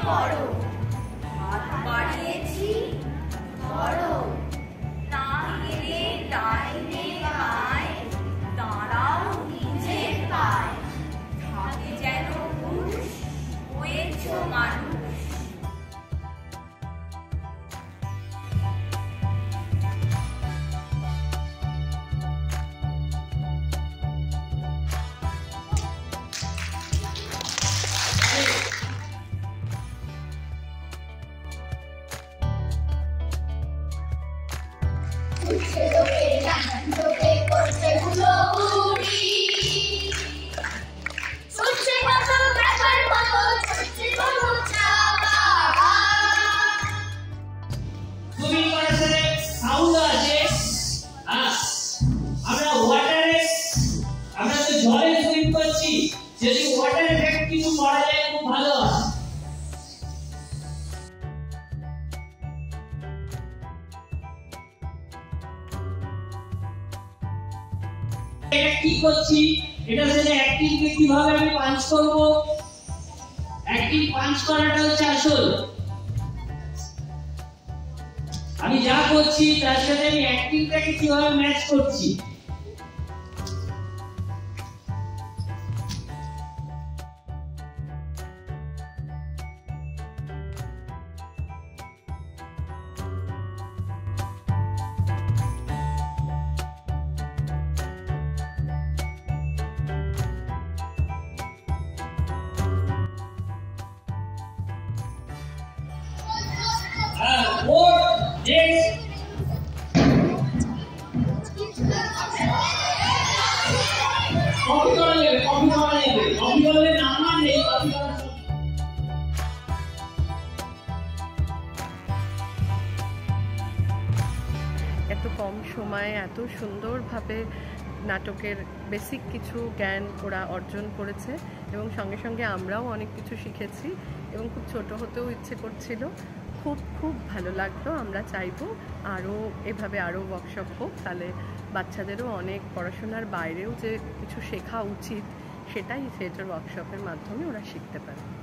করো, হাত বাড়িয়েছি ধরো, না গেলে ডাইনে পায়, দাঁড়াও নিজের পায়, থাকে যেন পুরুষ হয়েছ মানুষ। যদি ওয়াটার এফেক্ট কিছু করা যায় খুব ভালো হয়। এটা কি করছি, এটা সাথে অ্যাক্টিভ কে কিভাবে আমি পাঞ্চ করব, অ্যাক্টিভ পাঞ্চ করাটা হচ্ছে আসল। আমি যা করছি তার সাথে আমি অ্যাক্টিংটাকে কিভাবে ম্যাচ করছি। এত কম সময়ে এত সুন্দরভাবে নাটকের বেসিক কিছু জ্ঞান ওরা অর্জন করেছে এবং সঙ্গে সঙ্গে আমরাও অনেক কিছু শিখেছি এবং খুব ছোট হতেও ইচ্ছে করছিল। খুব খুব ভালো লাগলো। আমরা চাইবো আরও এভাবে আরও ওয়ার্কশপ হোক, তাহলে বাচ্চাদেরও অনেক পড়াশোনার বাইরেও যে কিছু শেখা উচিত সেটাই থিয়েটার ওয়ার্কশপের মাধ্যমে ওরা শিখতে পারে।